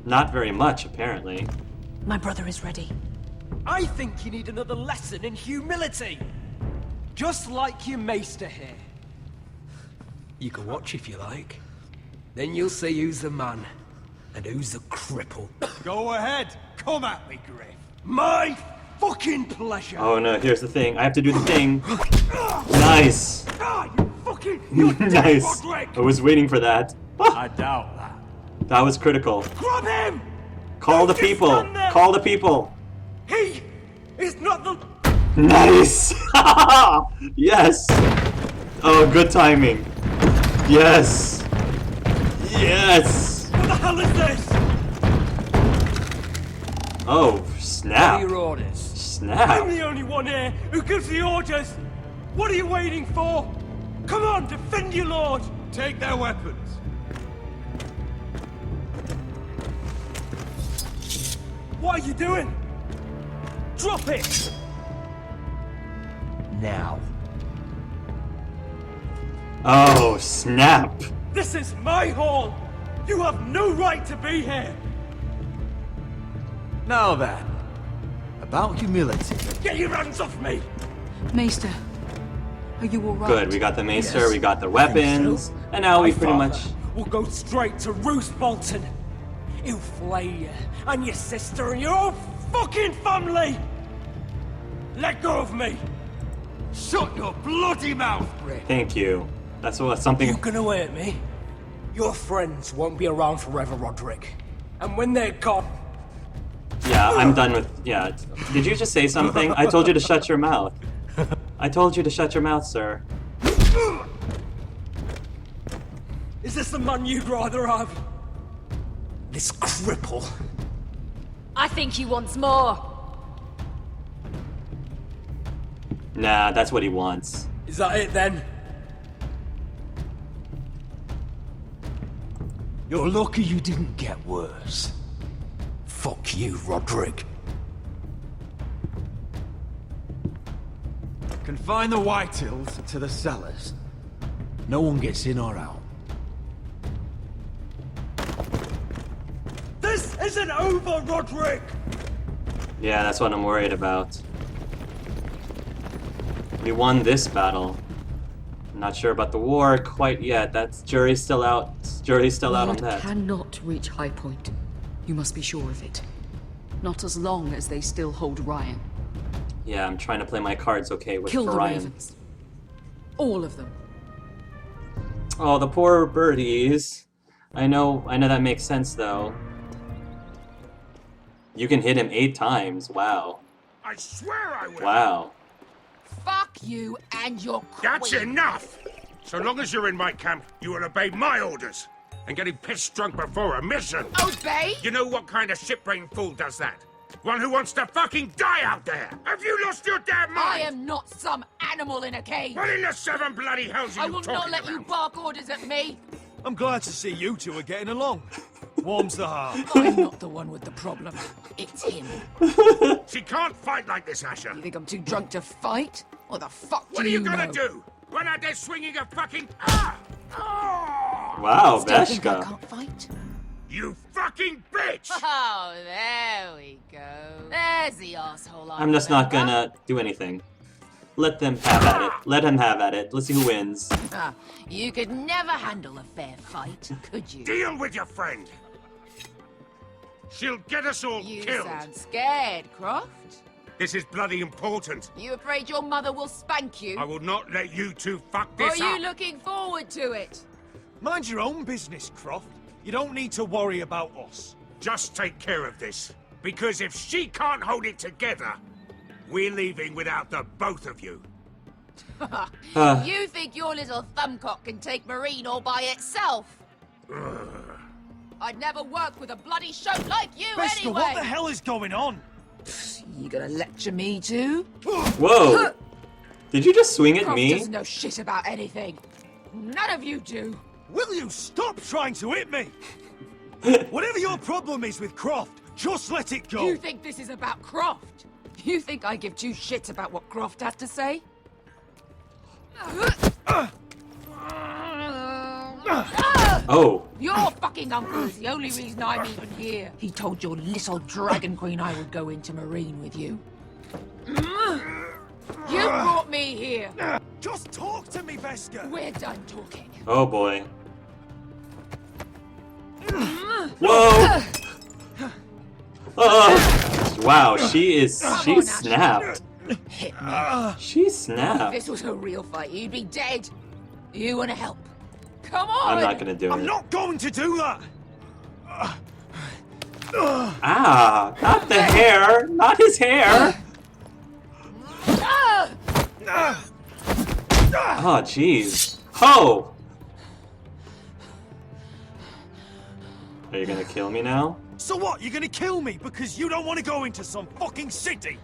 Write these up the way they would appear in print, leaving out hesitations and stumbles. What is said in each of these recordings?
Not very much, apparently. My brother is ready. I think you need another lesson in humility. Just like your maester here. You can watch if you like. Then you'll see who's the man and who's the cripple. Go ahead. Come at me, Gryff. My fucking pleasure. Oh no, here's the thing. I have to do the thing. Nice. Ah, you fucking... You Nice. I was waiting for that. I doubt that. That was critical. Grab him! Call the Don't just people. stand there. Call the people. He is not the... Nice. Yes. Oh, good timing. Yes. Yes. What the hell is this? Oh, What are snap. your orders? I'm Snap. the only one here who gives the orders. What are you waiting for? Come on, defend your lord. Take their weapons. What are you doing? Drop it! Now. Oh, snap. This is my hall! You have no right to be here! Now then, about humility. Get your hands off me! Maester, are you all right? Good, we got the maester, Yes, we got the I think weapons, so. and now we My pretty father much... will go straight to Roose Bolton. He'll flay you, and your sister, and your whole fucking family! Let go of me! Shut your bloody mouth, Gryff. Thank you. That's what something... You can hurt me. Your friends won't be around forever, Roderick. And when they're gone... Yeah, I'm done with... Yeah. Did you just say something? I told you to shut your mouth. I told you to shut your mouth, sir. Is this the man you'd rather have? This cripple. I think he wants more. Nah, that's what he wants. Is that it then? You're lucky you didn't get worse. Fuck you, Roderick. Confine the Whitehills to the cellars. No one gets in or out. This isn't over, Roderick! Yeah, that's what I'm worried about. We won this battle. I'm not sure about the war quite yet. That's jury's still out. Jury's still out on Word that. cannot reach High Point. You must be sure of it. Not as long as they still hold Ryan. Yeah, I'm trying to play my cards okay with Kill the Ryan. ravens. All of them. Oh, the poor birdies. I know that makes sense though. You can hit him 8 times. Wow. I swear I will. Wow. Fuck you and your queen. That's enough. So long as you're in my camp, you will obey my orders. And getting pissed drunk before a mission. Obey? You know what kind of shit-brained fool does that? One who wants to fucking die out there. Have you lost your damn mind? I am not some animal in a cage. What in the 7 bloody hells are I you will talking not let about? you bark orders at me. I'm glad to see you two are getting along. Warms the heart. I'm not the one with the problem. It's him. She can't fight like this, Asher. You think I'm too drunk to fight? What the fuck What do are you know? gonna do? Run out there swinging a fucking... Ah! Oh! Wow, Still think I Beskha. can't fight? You fucking bitch! Oh, there we go. There's the asshole. I'm just not gonna do anything. Let them have at it. Let him have at it. Let's see who wins. Ah, you could never handle a fair fight, could you? Deal with your friend. She'll get us all You killed. sound scared, Croft. This is bloody important. You afraid your mother will spank you? I will not let you two fuck Or this are you up. looking forward to it? Mind your own business, Croft. You don't need to worry about us. Just take care of this. Because if she can't hold it together, we're leaving without the both of you. You think your little thumbcock can take Marine all by itself? I'd never work with a bloody show like you Beskha, anyway! what the hell is going on? You gonna lecture me too? Whoa! Did you just swing at Croft me? doesn't know shit about anything. None of you do. Will you stop trying to hit me? Whatever your problem is with Croft, just let it go. You think this is about Croft? You think I give 2 shits about what Croft has to say? Oh. Your fucking uncle is the only reason I'm even here. He told your little dragon queen I would go into Marine with you. You brought me here. Just talk to me, Beskha! We're done talking. Oh boy. Whoa! Wow, she snapped. Hit me. She snapped. If this was a real fight, you'd be dead. You wanna help? Come on! I'm not gonna do I'm it. not going to do that! Ah, not the hair, not his hair. Oh, jeez. Oh! Are you gonna kill me now? So what, you're gonna kill me because you don't want to go into some fucking city?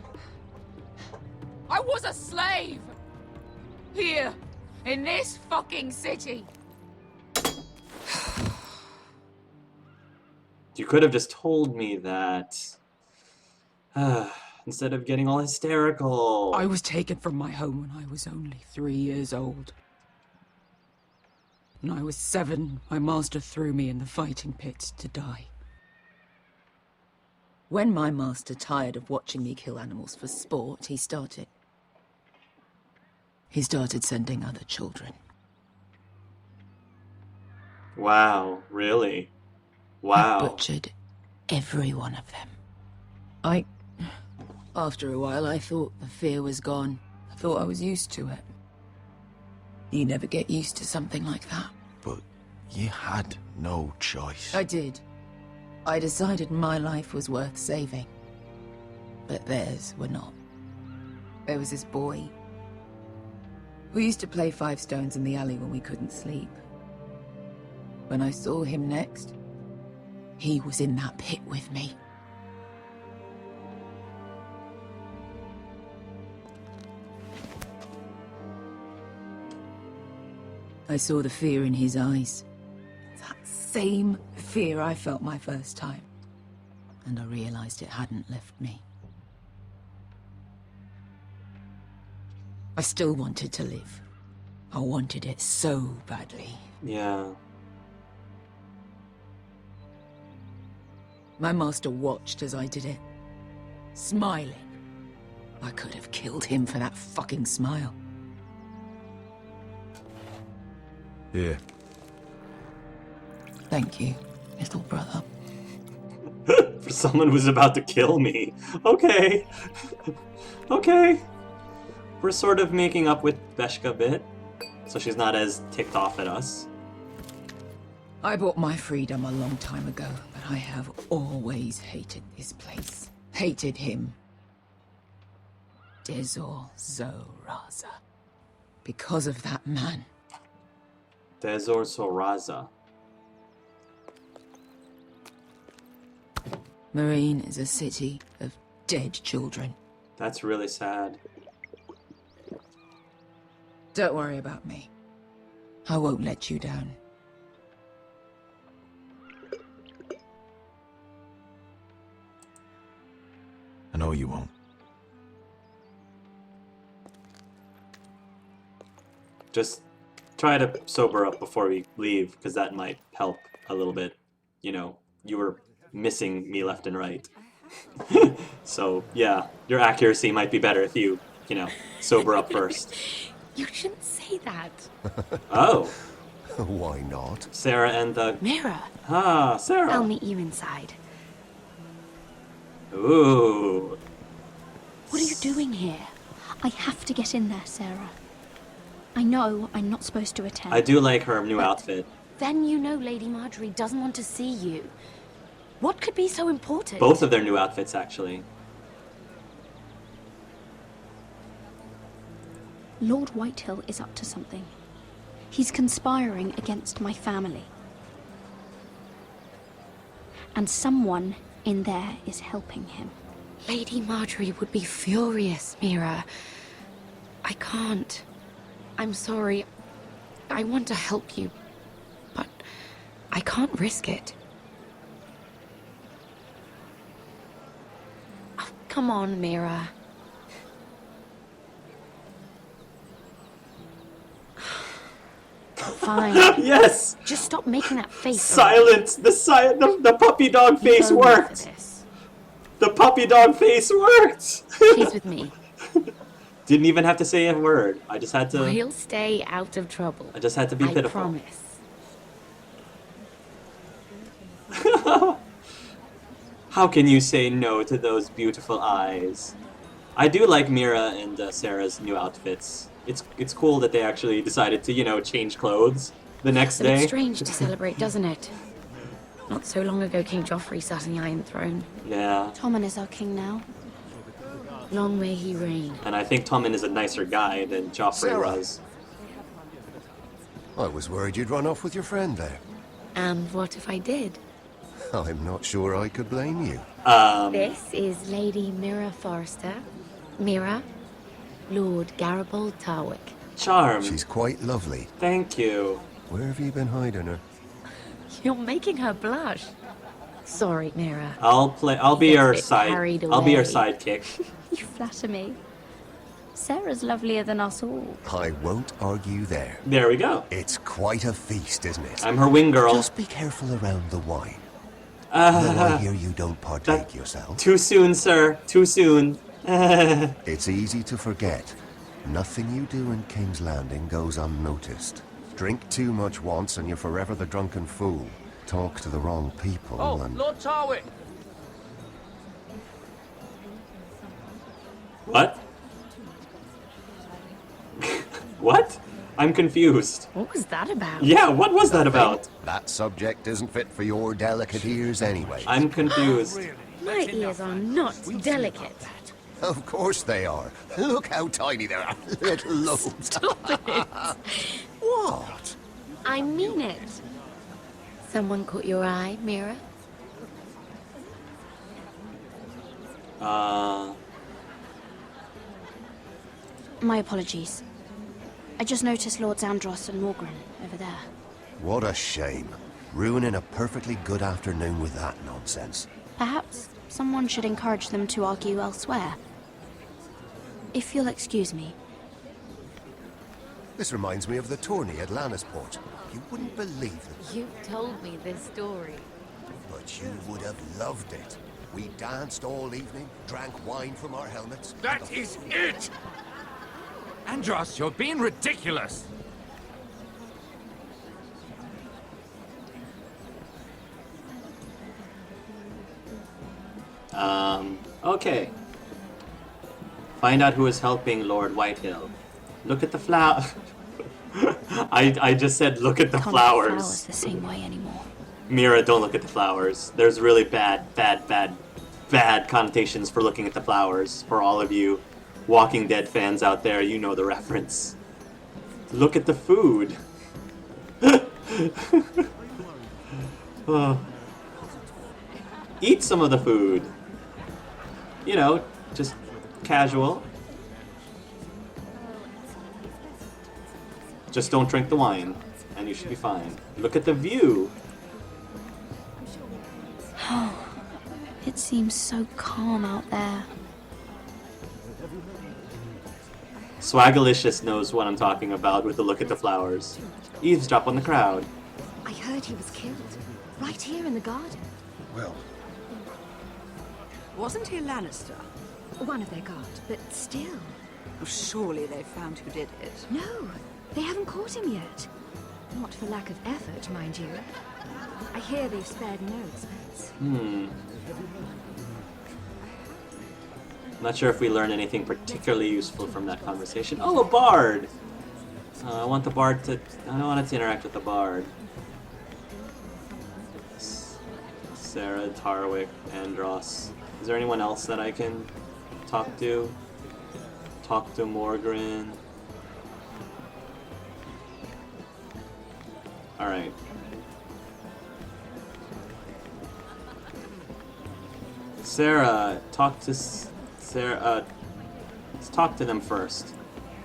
I was a slave! Here, in this fucking city. You could have just told me that. Instead of getting all hysterical. I was taken from my home when I was only 3 years old. When I was 7, my master threw me in the fighting pits to die. When my master tired of watching me kill animals for sport, he started sending other children. Wow, really? I Wow. butchered every one of them. After a while, I thought the fear was gone. I thought I was used to it. You never get used to something like that. But you had no choice. I did. I decided my life was worth saving. But theirs were not. There was this boy. We used to play 5 stones in the alley when we couldn't sleep. When I saw him next, he was in that pit with me. I saw the fear in his eyes. That same fear I felt my first time. And I realized it hadn't left me. I still wanted to live. I wanted it so badly. Yeah. My master watched as I did it, smiling. I could have killed him for that fucking smile. Here. Thank you, little brother. For someone who's about to kill me. Okay. Okay. We're sort of making up with Beskha a bit, so she's not as ticked off at us. I bought my freedom a long time ago, but I have always hated this place. Hated him. Dezor Zoraza. Because of that man. Dezor Soraza. Marine is a city of dead children. That's really sad. Don't worry about me. I won't let you down. I know you won't. Just try to sober up before we leave, because that might help a little bit. You know, you were missing me left and right. So, yeah, your accuracy might be better if you know, sober up first. You shouldn't say that. Oh. Why not? Sarah and the... Mira, Ah, Sarah. I'll meet you inside. Ooh. What are you doing here? I have to get in there, Sarah. I know I'm not supposed to attend. I do like her new outfit. Then you know Lady Marjorie doesn't want to see you. What could be so important? Both of their new outfits, actually. Lord Whitehill is up to something. He's conspiring against my family. And someone in there is helping him. Lady Marjorie would be furious, Mira. I can't. I'm sorry. I want to help you, but I can't risk it. Oh, come on, Mira. fine. Yes! Just stop making that face. Silence! The puppy dog face You owe me for worked! this. The puppy dog face worked! She's with me. Didn't even have to say a word. I just had to... We'll stay out of trouble. I just had to be I pitiful. promise. How can you say no to those beautiful eyes? I do like Mira and Sarah's new outfits. It's cool that they actually decided to, you know, change clothes the next It's a day. bit strange to celebrate, doesn't it? Not so long ago, King Joffrey sat on the Iron Throne. Yeah. Tommen is our king now. Long may he reign. And I think Tommen is a nicer guy than Joffrey Sarah. was. I was worried you'd run off with your friend there. And what if I did? I'm not sure I could blame you. This is Lady Mira Forrester. Mira, Lord Garibald Tarwick. Charm. She's quite lovely. Thank you. Where have you been hiding her? You're making her blush. Sorry, Mira. I'll be Gets a your bit side. carried I'll be your away. sidekick. You flatter me. Sarah's lovelier than us all. I won't argue there. There we go. It's quite a feast, isn't it? I'm her wing girl. Just be careful around the wine. Though I hear you don't partake yourself. Too soon, sir. Too soon. It's easy to forget. Nothing you do in King's Landing goes unnoticed. Drink too much once and you're forever the drunken fool. Talk to the wrong people and... Lord Tarwick! What? What? I'm confused. What was that about? Yeah, what was that about? That subject isn't fit for your delicate ears anyway. I'm confused. My ears are not delicate. Of course they are. Look how tiny they are. Little lobes. Stop it. What? I mean it. Someone caught your eye, Mira? My apologies. I just noticed Lords Andros and Morgren over there. What a shame. Ruining a perfectly good afternoon with that nonsense. Perhaps someone should encourage them to argue elsewhere. If you'll excuse me. This reminds me of the tourney at Lannisport. You wouldn't believe it, You told me this story. but you would have loved it. We danced all evening, drank wine from our helmets. That is it! Andros, you're being ridiculous! Okay. Find out who is helping Lord Whitehill. Look at the flower. I just said look at the Can't look at flowers flowers. the same way anymore. Mira, don't look at the flowers. There's really bad connotations for looking at the flowers. For all of you Walking Dead fans out there, you know the reference. Look at the food. Eat some of the food. You know, just casual. Just don't drink the wine, and you should be fine. Look at the view. It seems so calm out there. Swagalicious knows what I'm talking about with the look at the flowers. Eavesdrop on the crowd. I heard he was killed. Right here in the garden. Well, Wasn't he a Lannister? One of their guard, but still. Surely they found who did it. No, they haven't caught him yet. Not for lack of effort, mind you. I hear they've spared no expense. Not sure if we learned anything particularly useful from that conversation. Oh, a bard! I want the bard to... I don't want it to interact with the bard. Sarah, Tarwick, Andros. Is there anyone else that I can talk to? Talk to Morgren. Alright. Sarah, talk to Sarah. Let's talk to them first.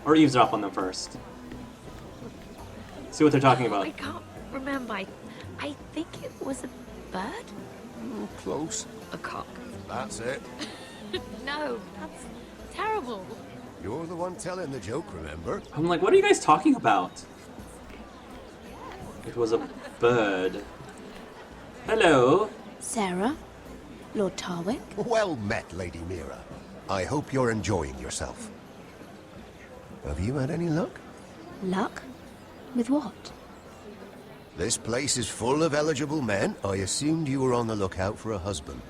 Or eavesdrop on them first. See what they're talking about. I can't remember. I think it was a bird? close. A cock. That's it. No, that's terrible. You're the one telling the joke, remember? I'm like, what are you guys talking about? It was a bird. Hello. Sarah? Lord Tarwick? Well met, Lady Mira. I hope you're enjoying yourself. Have you had any luck? Luck? With what? This place is full of eligible men. I assumed you were on the lookout for a husband.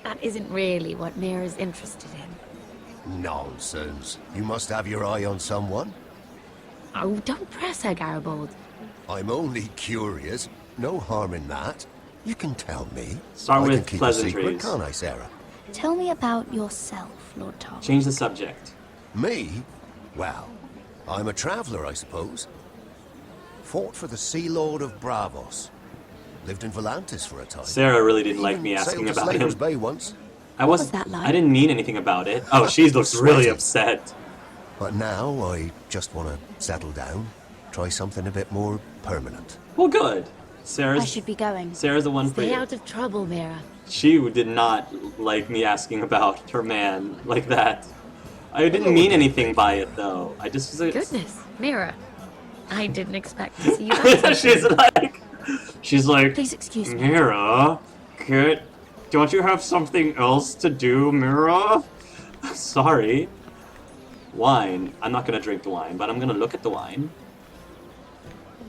That isn't really what Mira's interested in. Nonsense. You must have your eye on someone. Oh, don't press her, Garibaldi. I'm only curious. No harm in that. You can tell me. Start I with can keep a secret, pleasantries. can't I, Sarah? Tell me about yourself, Lord Tarwick. Change the subject. Me? Well, I'm a traveller, I suppose. Fought for the Sea Lord of Bravos. Lived in Volantis for a time. Sarah really didn't like me Even asking sailed to about Slaver's him. Bay once. What was that like? I didn't mean anything about it. Oh, she looks really upset. But now I just want to settle down. Try something a bit more permanent. Well, good. I should be going. Sarah's the one for Stay you. out of trouble, Mira. She did not like me asking about her man like that. I didn't mean anything by it, though. I just was like... Goodness, Mira. I didn't expect to see you back. she's like, Please excuse me. Mira, don't you have something else to do, Mira? Sorry. Wine. I'm not gonna drink the wine, but I'm gonna look at the wine.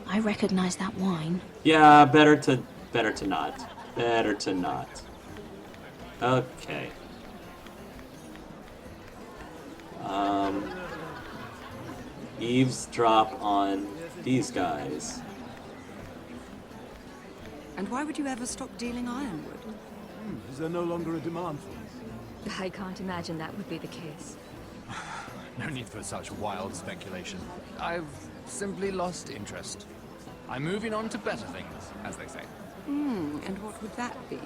I recognize that wine. Yeah, better to not. Better to not. Okay. Eavesdrop on these guys. And why would you ever stop dealing ironwood? Is there no longer a demand for it? I can't imagine that would be the case. No need for such wild speculation. I've simply lost interest. I'm moving on to better things, as they say. And what would that be?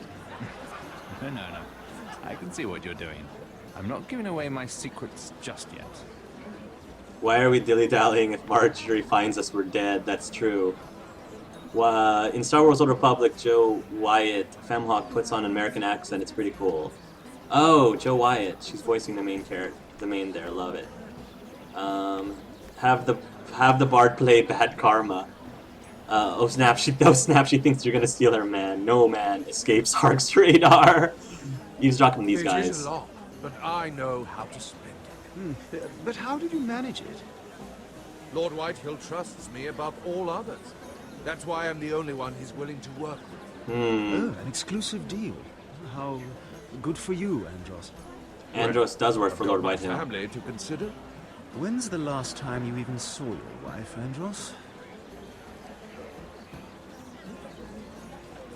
No. I can see what you're doing. I'm not giving away my secrets just yet. Why are we dilly-dallying? If Marjorie finds us, we're dead. That's true. In Star Wars Old Republic, Joe Wyatt, Femhawk puts on an American accent. It's pretty cool. Oh, Joe Wyatt. She's voicing the main character. The main there. Love it. Have the bard play Bad Karma. Oh snap! She thinks you're gonna steal her man. No man escapes Hark's radar. Eavesdropping these guys. It is a lot, but I know how to spend it. But how did you manage it? Lord Whitehill trusts me above all others. That's why I'm the only one he's willing to work with. Oh, an exclusive deal. How good for you, Andros. Andros does work for Lord My Whitehill. family to consider. When's the last time you even saw your wife, Andros?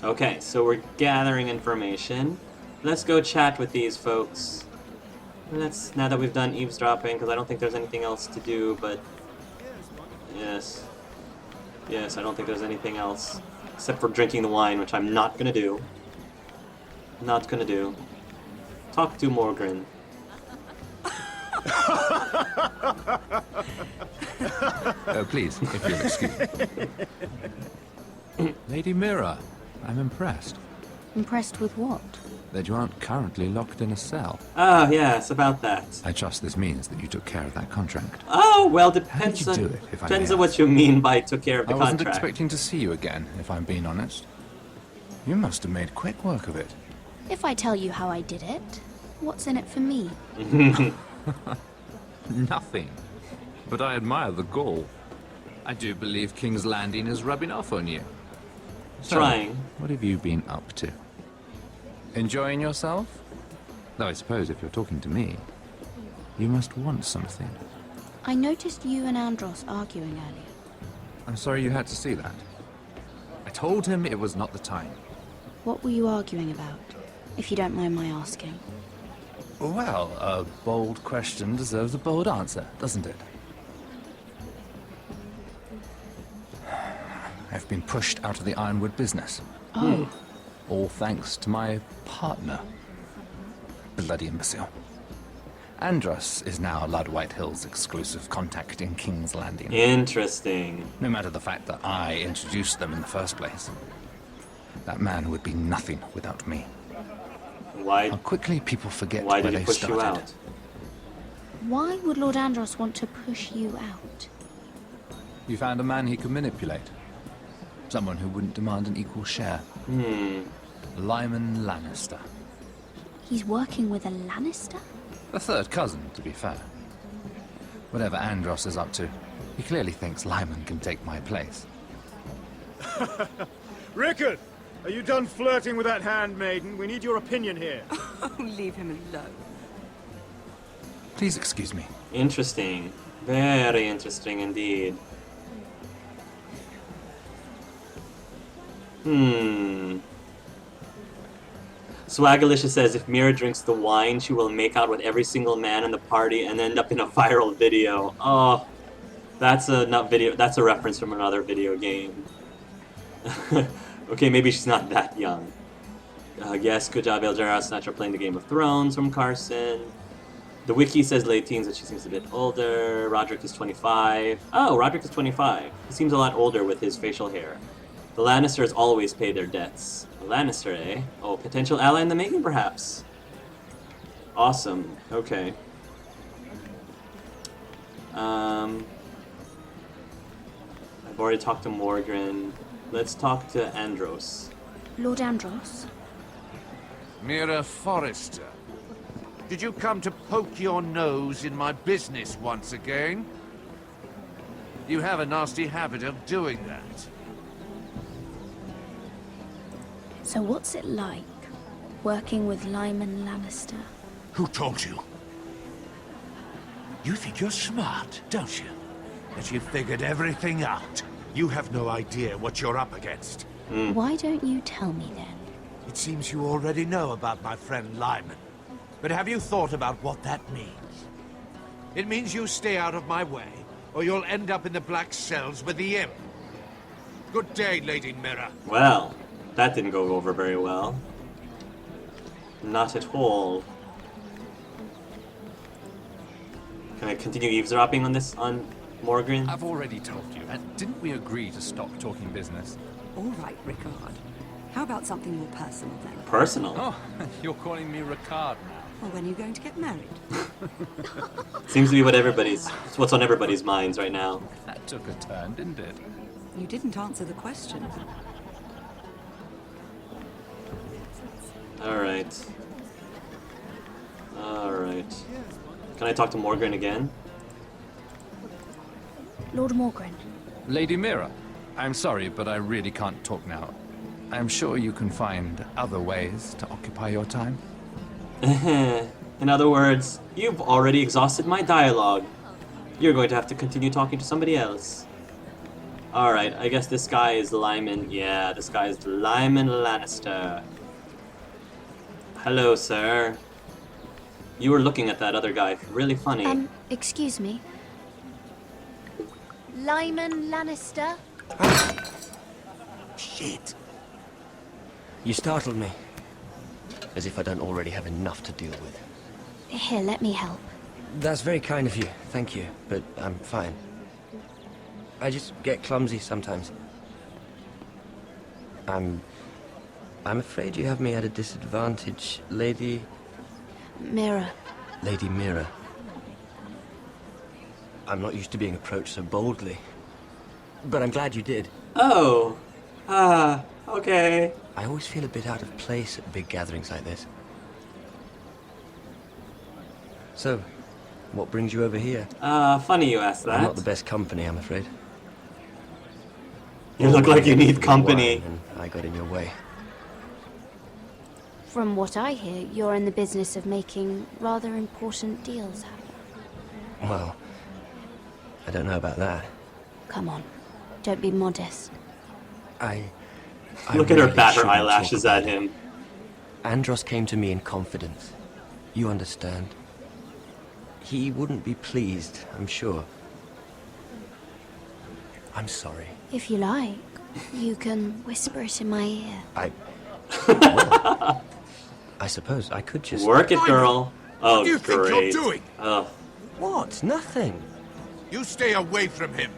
Okay, so we're gathering information. Let's go chat with these folks. Now that we've done eavesdropping, because I don't think there's anything else to do, but... Yes, I don't think there's anything else. Except for drinking the wine, which I'm not gonna do. Not gonna do. Talk to Morgan. Please, if you'll excuse me. Lady Mira, I'm impressed. Impressed with what? That you aren't currently locked in a cell. Oh, yes, about that. I trust this means that you took care of that contract. Oh, well, How did you do it, if I depends may on what ask? you mean by took care of the I wasn't contract. expecting to see you again, if I'm being honest. You must have made quick work of it. If I tell you how I did it, what's in it for me? Nothing. But I admire the gall. I do believe King's Landing is rubbing off on you. So, Trying. what have you been up to? Enjoying yourself? Though I suppose if you're talking to me, you must want something. I noticed you and Andros arguing earlier. I'm sorry you had to see that. I told him it was not the time. What were you arguing about, if you don't mind my asking? Well, a bold question deserves a bold answer, doesn't it? I've been pushed out of the ironwood business. Oh. All thanks to my partner. Bloody imbecile. Andros is now Lord Whitehill's exclusive contact in King's Landing. Interesting. No matter the fact that I introduced them in the first place. That man would be nothing without me. Why? How quickly people forget Why where did he they push started. you out? Why would Lord Andros want to push you out? You found a man he could manipulate. Someone who wouldn't demand an equal share. Lyman Lannister. He's working with a Lannister? A third cousin, to be fair. Whatever Andros is up to, he clearly thinks Lyman can take my place. Rickard, are you done flirting with that handmaiden? We need your opinion here. Oh, leave him alone. Please excuse me. Interesting. Very interesting indeed. Swagalicious says if Mira drinks the wine, she will make out with every single man in the party and end up in a viral video. Oh, that's a not video. That's a reference from another video game. Okay, maybe she's not that young. Yes, good job, Eldera Snatcher, playing the Game of Thrones from Carson. The wiki says late teens, but she seems a bit older. Roderick is 25. Oh, Roderick is 25. He seems a lot older with his facial hair. The Lannisters always pay their debts. A Lannister, eh? Oh, potential ally in the making, perhaps. Awesome. Okay. I've already talked to Morgan. Let's talk to Andros. Lord Andros? Mira Forrester. Did you come to poke your nose in my business once again? You have a nasty habit of doing that. So what's it like, working with Lyman Lannister? Who told you? You think you're smart, don't you? That you figured everything out. You have no idea what you're up against. Why don't you tell me then? It seems you already know about my friend Lyman. But have you thought about what that means? It means you stay out of my way, or you'll end up in the black cells with the imp. Good day, Lady Mira. Well, that didn't go over very well. Not at all. Can I continue eavesdropping on this, on Morgan? I've already told you, and didn't we agree to stop talking business? All right, Rickard. How about something more personal then? Personal? Oh, you're calling me Ricard now. Well, when are you going to get married? Seems to be what's on everybody's minds right now. That took a turn, didn't it? You didn't answer the question. Alright. Alright. Can I talk to Morgan again? Lord Morgan. Lady Mira, I'm sorry, but I really can't talk now. I'm sure you can find other ways to occupy your time. In other words, you've already exhausted my dialogue. You're going to have to continue talking to somebody else. Alright, I guess this guy is Lyman. Yeah, this guy is Lyman Lannister. Hello, sir. You were looking at that other guy. Really funny. Excuse me. Lyman Lannister? Shit. You startled me. As if I don't already have enough to deal with. Here, let me help. That's very kind of you, thank you, but I'm fine. I just get clumsy sometimes. I'm afraid you have me at a disadvantage, Lady... Mira. Lady Mira. I'm not used to being approached so boldly. But I'm glad you did. Oh. Okay. I always feel a bit out of place at big gatherings like this. So, what brings you over here? Funny you asked that. I'm not the best company, I'm afraid. You look like you need company. And I got in your way. From what I hear, you're in the business of making rather important deals happen. Well, I don't know about that. Come on, don't be modest. I Look at her really bat her shouldn't eyelashes talk at about it. him. Andros came to me in confidence. You understand. He wouldn't be pleased, I'm sure. I'm sorry. If you like, you can whisper it in my ear. Well, I suppose I could just... Work it, girl. Oh, What do you think you're great. doing? Oh. What? Nothing. You stay away from him.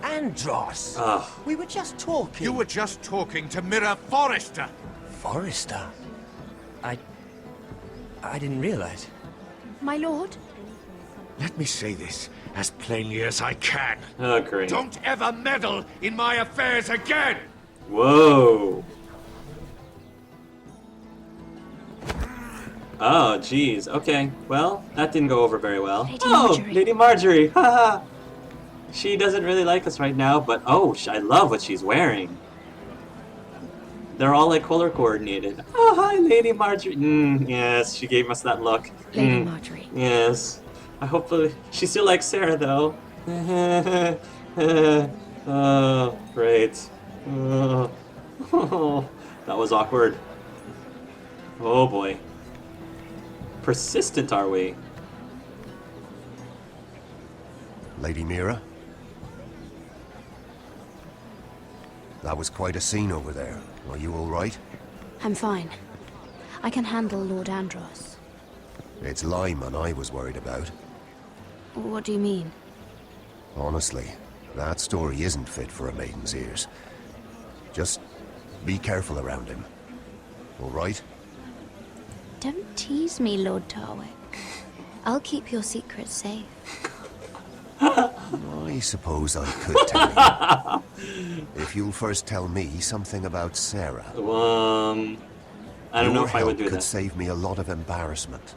Andros! Oh. We were just talking. You were just talking to Mira Forrester. Forrester? I didn't realize. My lord? Let me say this as plainly as I can. Oh, great. Don't ever meddle in my affairs again! Whoa. Oh, jeez. Okay. Well, that didn't go over very well. Lady Marjorie. Lady Marjorie. Haha. She doesn't really like us right now, but oh, I love what she's wearing. They're all like color coordinated. Oh, hi, Lady Marjorie. Yes, she gave us that look. Lady Marjorie. Yes. I hopefully she still likes Sarah though. Oh, great. Oh, that was awkward. Oh boy. Persistent, are we? Lady Mira? That was quite a scene over there. Are you all right? I'm fine. I can handle Lord Andros. It's Lyman I was worried about. What do you mean? Honestly, that story isn't fit for a maiden's ears. Just be careful around him. All right? Don't tease me, Lord Tarwick. I'll keep your secret safe. I suppose I could tell you. If you'll first tell me something about Sarah. I don't know if I would do could that. save me a lot of embarrassment.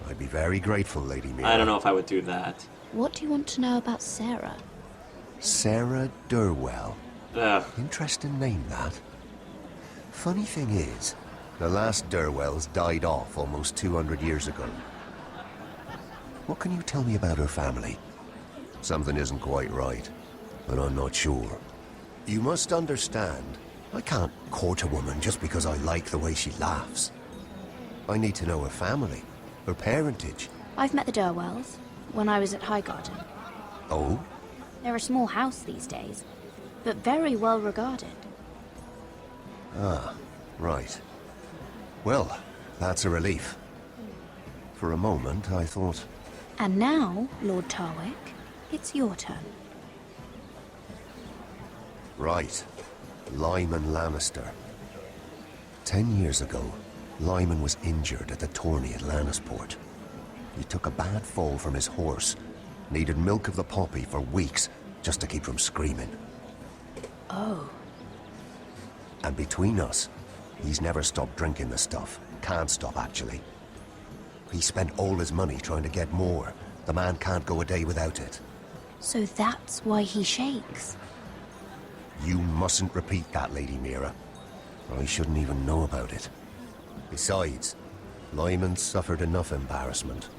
I'd be very grateful, Lady Mira. I don't know if I would do that. What do you want to know about Sarah? Sarah Durwell. Ugh. Interesting name, that. Funny thing is, the last Durwells died off almost 200 years ago. What can you tell me about her family? Something isn't quite right, but I'm not sure. You must understand, I can't court a woman just because I like the way she laughs. I need to know her family, her parentage. I've met the Durwells when I was at Highgarden. Oh? They're a small house these days, but very well regarded. Ah, right. Well, that's a relief. For a moment, I thought... And now, Lord Tarwick, it's your turn. Right. Lyman Lannister. 10 years ago, Lyman was injured at the tourney at Lannisport. He took a bad fall from his horse. Needed milk of the poppy for weeks just to keep from screaming. Oh. And between us, he's never stopped drinking the stuff. Can't stop, actually. He spent all his money trying to get more. The man can't go a day without it. So that's why he shakes. You mustn't repeat that, Lady Mira. I shouldn't even know about it. Besides, Lyman suffered enough embarrassment.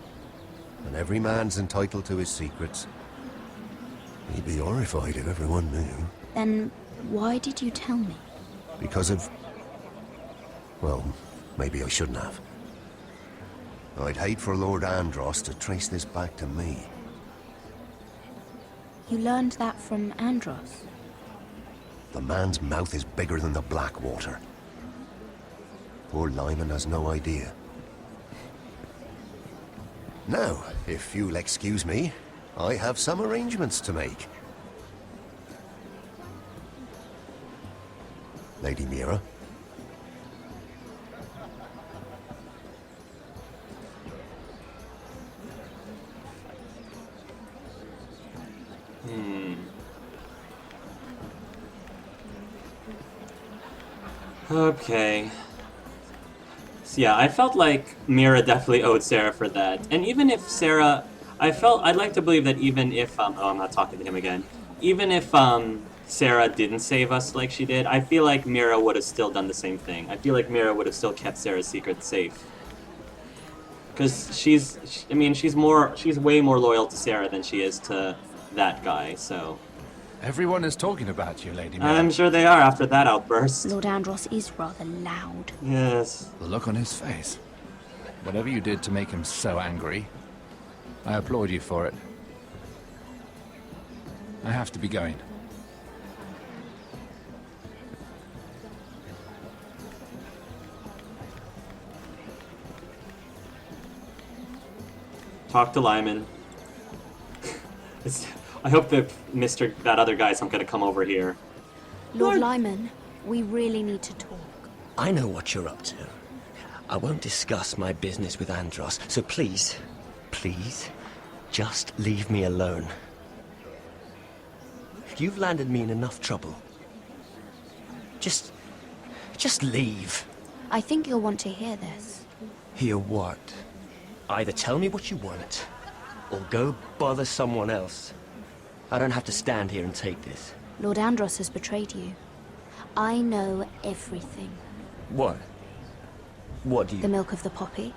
And every man's entitled to his secrets. He'd be horrified if everyone knew. Then why did you tell me? Because of... well, maybe I shouldn't have. I'd hate for Lord Andros to trace this back to me. You learned that from Andros? The man's mouth is bigger than the Blackwater. Poor Lyman has no idea. Now, if you'll excuse me, I have some arrangements to make. Lady Mira? Okay. So yeah, I felt like Mira definitely owed Sarah for that. And even if Sarah... I'd like to believe that even if... oh, I'm not talking to him again. Even if Sarah didn't save us like she did, I feel like Mira would have still done the same thing. I feel like Mira would have still kept Sarah's secret safe. Because she's way more loyal to Sarah than she is to that guy, so... Everyone is talking about you, Lady Mira. I'm sure they are after that outburst. Lord Andros is rather loud. Yes. The look on his face. Whatever you did to make him so angry, I applaud you for it. I have to be going. Talk to Lyman. I hope that that other guy's not gonna come over here. Lord Lyman, we really need to talk. I know what you're up to. I won't discuss my business with Andros, so please, just leave me alone. You've landed me in enough trouble. Just leave. I think you'll want to hear this. Hear what? Either tell me what you want, or go bother someone else. I don't have to stand here and take this. Lord Andros has betrayed you. I know everything. What? What do you... The milk of the poppy.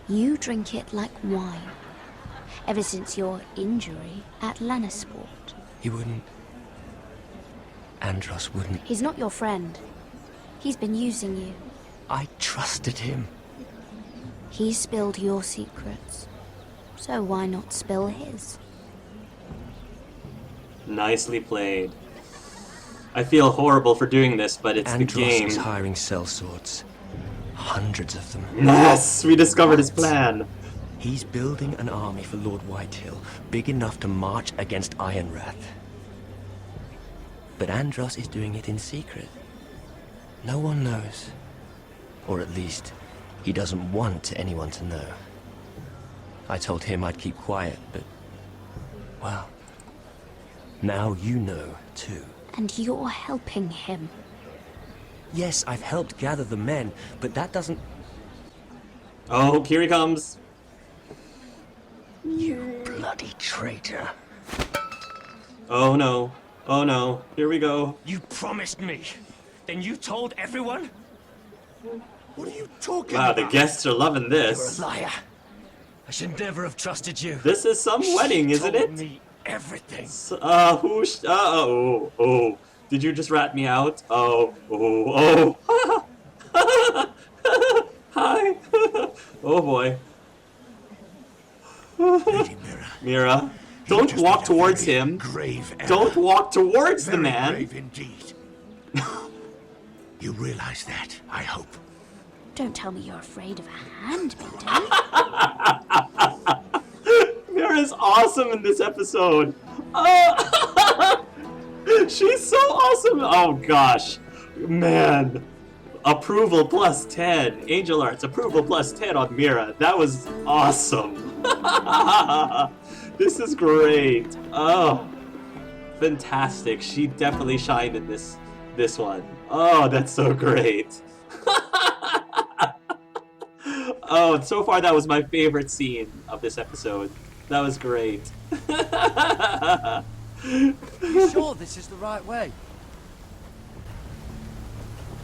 You drink it like wine. Ever since your injury at Lannisport. He wouldn't... Andros wouldn't... He's not your friend. He's been using you. I trusted him. He spilled your secrets. So why not spill his? Nicely played. I feel horrible for doing this, but it's Andros the game. is hiring sellswords. Hundreds of them. Yes! We discovered his plan! He's building an army for Lord Whitehill, big enough to march against Ironrath. But Andros is doing it in secret. No one knows. Or at least, he doesn't want anyone to know. I told him I'd keep quiet, but... well... now you know, too. And you're helping him. Yes, I've helped gather the men, but that doesn't... Oh, here he comes! You bloody traitor. Oh no. Oh no. Here we go. You promised me. Then you told everyone? What are you talking Wow, about? the guests are loving this. You're a liar. I should never have trusted you. This is some wedding, isn't it? Told me everything. Oh. Did you just rat me out? Oh. Hi. Oh boy. Lady Mira. Mira, don't walk towards him. Grave error. Don't walk towards the Very man. grave indeed. You realize that, I hope. Don't tell me you're afraid of a handmaiden. Mira's awesome in this episode. She's so awesome. Oh gosh, man. Approval plus 10. Angel Arts, approval plus 10 on Mira. That was awesome. This is great. Oh, fantastic. She definitely shined in this one. Oh, that's so great. Oh, so far that was my favorite scene of this episode. That was great. You sure this is the right way?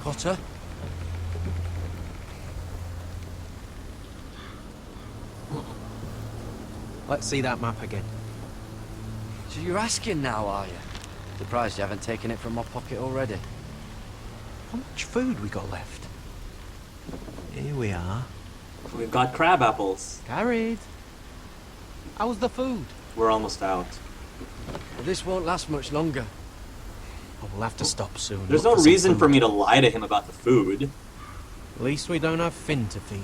Cotter? Let's see that map again. So you're asking now, are you? Surprised you haven't taken it from my pocket already. How much food we got left? Here we are. We've got crab apples. Gared. How's the food? We're almost out. Well, this won't last much longer. Oh, we'll have to stop soon. There's Look no for some reason food. for me to lie to him about the food. At least we don't have Finn to feed.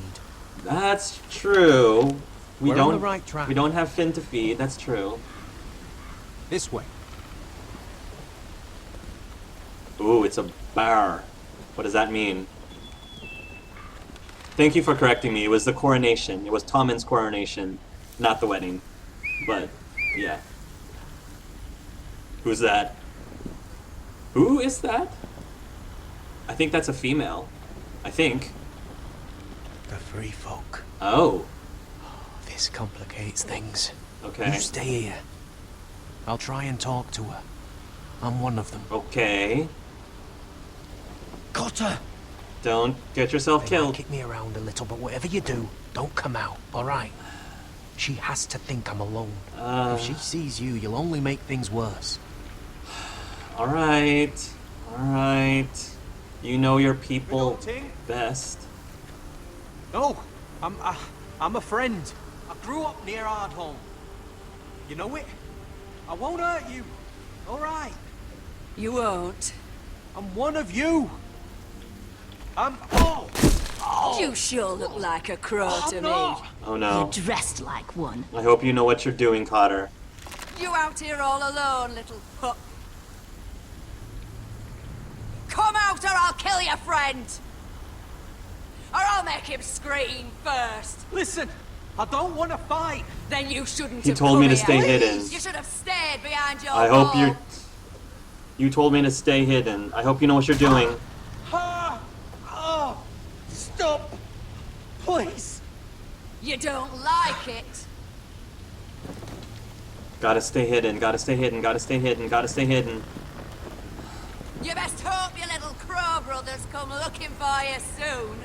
That's true. We're on the right track. We don't have Finn to feed. That's true. This way. Ooh, it's a bar. What does that mean? Thank you for correcting me. It was the coronation. It was Tommen's coronation, not the wedding. But, yeah. Who's that? Who is that? I think that's a female. I think. The free folk. Oh. This complicates things. Okay. You stay here. I'll try and talk to her. I'm one of them. Okay. Cotter! Don't get yourself They might killed. kick me around a little, but whatever you do, don't come out, alright? She has to think I'm alone. If she sees you, you'll only make things worse. Alright. Alright. You know your people best. No, I'm a friend. I grew up near Ardholm. You know it? I won't hurt you. Alright. You won't. I'm one of you. You sure look like a crow to me. Oh no. You're dressed like one. I hope you know what you're doing, Cotter. You out here all alone, little pup. Come out or I'll kill your friend. Or I'll make him scream first. Listen, I don't want to fight. Then you shouldn't He have told me come to stay here. hidden. You should have stayed behind your I hope wall. you're... You told me to stay hidden. I hope you know what you're doing. Stop! Please! You don't like it? Gotta stay hidden, gotta stay hidden, gotta stay hidden, gotta stay hidden. You best hope your little crow brothers come looking for you soon.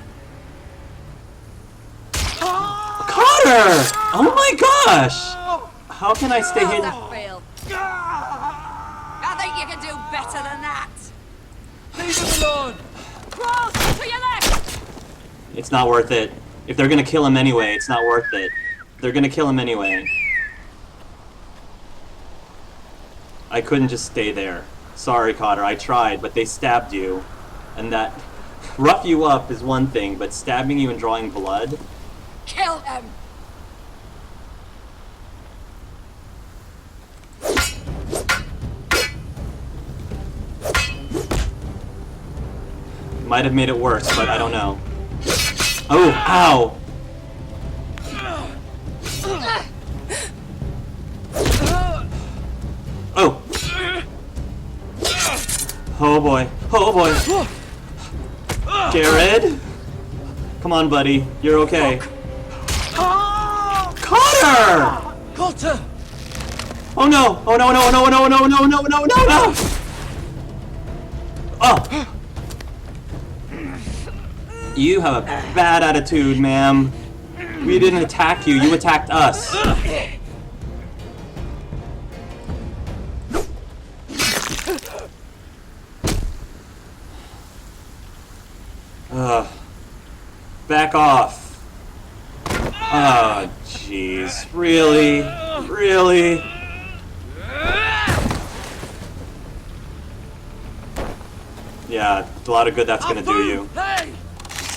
Cotter! Oh my gosh! How can I stay How's hidden? that feel? I think you can do better than that. Leave him alone! Close to your left! It's not worth it. If they're gonna kill him anyway, it's not worth it. They're gonna kill him anyway. I couldn't just stay there. Sorry, Cotter, I tried, but they stabbed you. And that... rough you up is one thing, but stabbing you and drawing blood? Kill them! Might have made it worse, but I don't know. Oh, ow! Oh! Oh boy. Oh boy. Gared? Come on, buddy. You're okay. Cotter! Cotter! Oh no! Oh no, no, no, no, no, no, no, no, no, no! Oh! You have a bad attitude, ma'am. We didn't attack you, you attacked us. Back off. Oh, jeez. Really? Really? Yeah, a lot of good that's gonna do you. Hey!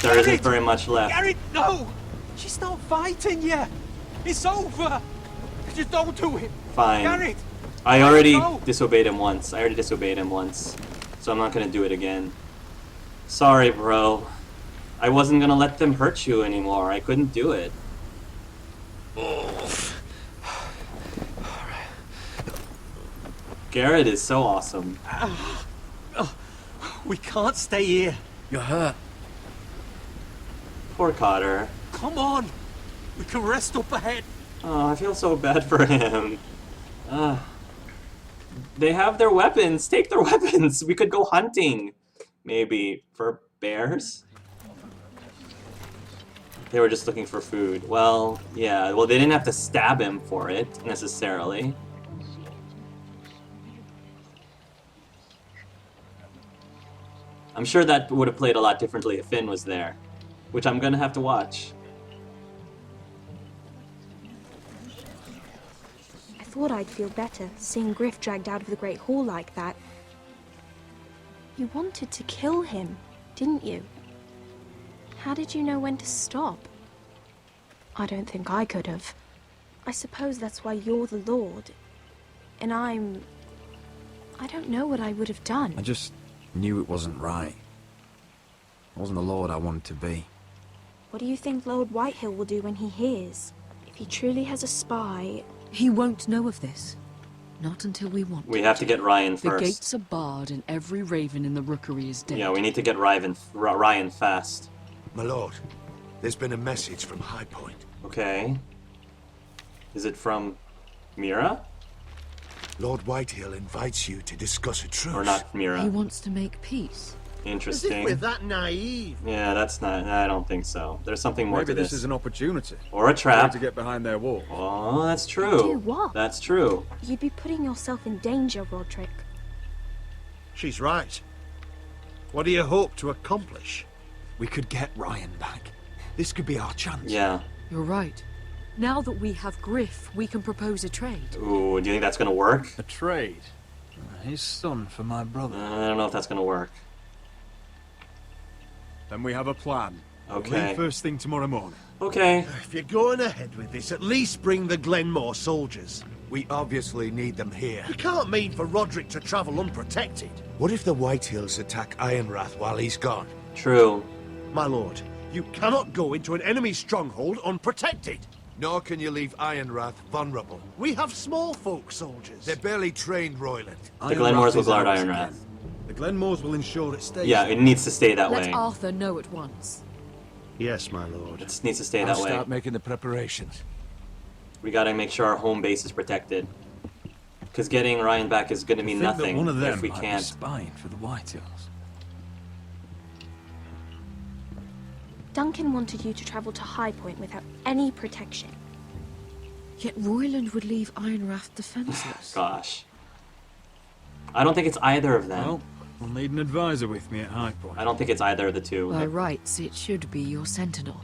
There isn't very much left. Gared, no! She's not fighting yet. It's over. Just don't do it. Fine. Gared! I already No. disobeyed him once. So I'm not gonna do it again. Sorry, bro. I wasn't gonna let them hurt you anymore. I couldn't do it. Gared is so awesome. We can't stay here. You're hurt. Poor Cotter. Come on. We can rest up ahead. Oh, I feel so bad for him. They have their weapons. Take their weapons. We could go hunting. Maybe for bears? They were just looking for food. Well, yeah. Well, they didn't have to stab him for it, necessarily. I'm sure that would have played a lot differently if Finn was there. Which I'm gonna have to watch. I thought I'd feel better seeing Gryff dragged out of the Great Hall like that. You wanted to kill him, didn't you? How did you know when to stop? I don't think I could have. I suppose that's why you're the Lord. And I don't know what I would have done. I just knew it wasn't right. I wasn't the Lord I wanted to be. What do you think Lord Whitehill will do when he hears? If he truly has a spy... He won't know of this. Not until we want We have to get Ryan The first. gates are barred and every raven in the rookery is dead. Yeah, we need to get Ryan fast. My lord, there's been a message from High Point. Okay. Is it from Mira? Lord Whitehill invites you to discuss a truce. Or not Mira? He wants to make peace. Interesting. We're that naive. Yeah, that's not... I don't think so. There's something more Maybe to this. this is an opportunity. Or a trap. To get behind their wall. Oh, that's true. Do what? That's true. You'd be putting yourself in danger, Roderick. She's right. What do you hope to accomplish? We could get Ryan back. This could be our chance. Yeah. You're right. Now that we have Gryff, we can propose a trade. Ooh, do you think that's gonna work? A trade? His son for my brother. I don't know if that's gonna work. Then we have a plan. Okay. Leave first thing tomorrow morning. Okay. If you're going ahead with this, at least bring the Glenmore soldiers. We obviously need them here. You can't mean for Roderick to travel unprotected. What if the Whitehills attack Ironrath while he's gone? True. My lord, you cannot go into an enemy stronghold unprotected. Nor can you leave Ironrath vulnerable. We have small folk soldiers. They're barely trained, Royland. The Glenmores will guard Ironrath. The Glenmores will ensure it stays. Yeah, it needs to stay that Let way. Arthur know at once. Yes, my lord. It needs to stay that I'll way. start making the preparations. We gotta make sure our home base is protected. Because getting Ryan back is gonna mean nothing one of them if we might be can't. spying for the Whitehills. Duncan wanted you to travel to High Point without any protection. Yet Royland would leave Ironrath defenseless. Gosh. I don't think it's either of them. Well, we'll need an advisor with me at High Point. I don't think it's either of the two. By rights, it should be your sentinel.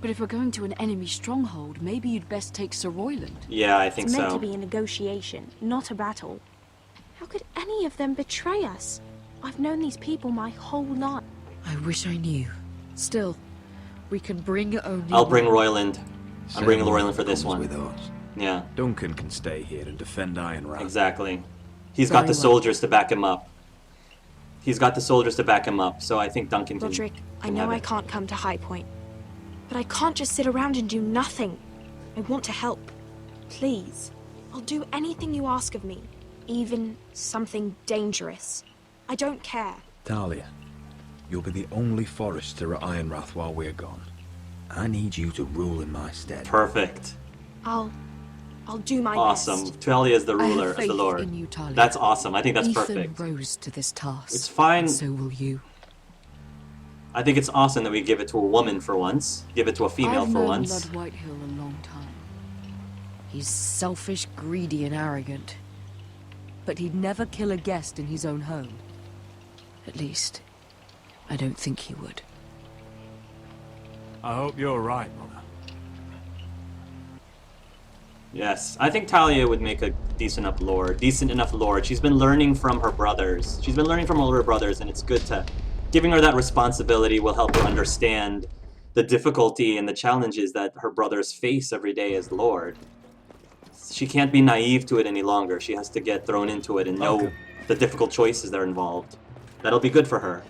But if we're going to an enemy stronghold, maybe you'd best take Sir Royland. Yeah, I think It's meant so. to be a negotiation, not a battle. How could any of them betray us? I've known these people my whole life. I wish I knew. Still, we can bring only I'll bring one. Royland. I'm bringing Royland for this one. With us. Yeah. Duncan can stay here and defend Ironrath. Exactly. He's got the soldiers to back him up. He's got the soldiers to back him up, so I think Duncan can. Roderick, I can know have I it. can't come to High Point, but I can't just sit around and do nothing. I want to help. Please. I'll do anything you ask of me, even something dangerous. I don't care. Talia, you'll be the only forester at Ironrath while we're gone. I need you to rule in my stead. Perfect. I'll do my Awesome. best. Talia is the I have ruler of the faith Lord. in you, Talia. That's awesome. I think that's Ethan perfect. rose to this task. It's fine. And so will you. I think it's awesome that we give it to a woman for once. Give it to a female I've for known once. Lord Whitehill a long time. He's selfish, greedy, and arrogant. But he'd never kill a guest in his own home. At least, I don't think he would. I hope you're right, Mother. Yes, I think Talia would make a decent enough lord. She's been learning from her brothers. She's been learning from all her brothers, and it's good to... Giving her that responsibility will help her understand the difficulty and the challenges that her brothers face every day as lord. She can't be naive to it any longer. She has to get thrown into it and know the difficult choices that are involved. That'll be good for her.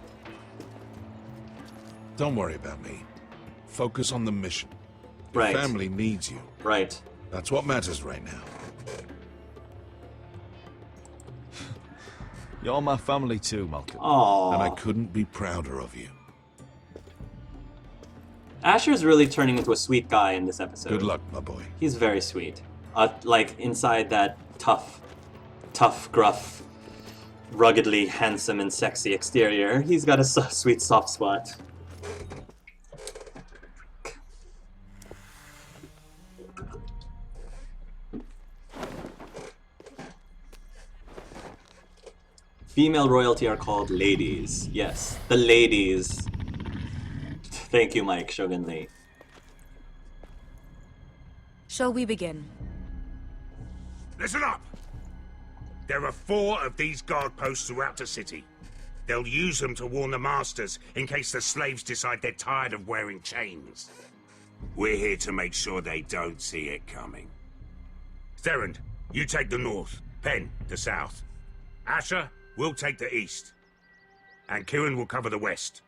Don't worry about me. Focus on the mission. Your Right. family needs you. Right. That's what matters right now. You're my family too, Malcolm. Aww. And I couldn't be prouder of you. Asher's really turning into a sweet guy in this episode. Good luck, my boy. He's very sweet. Like, inside that tough, gruff, ruggedly handsome and sexy exterior, he's got a sweet soft spot. Female royalty are called ladies. Yes, the ladies. Thank you, Mike Shogun Lee. Shall we begin? Listen up! There are 4 of these guard posts throughout the city. They'll use them to warn the masters in case the slaves decide they're tired of wearing chains. We're here to make sure they don't see it coming. Therend, you take the north. Penn, the south. Asher, we'll take the east. And Kieran will cover the west.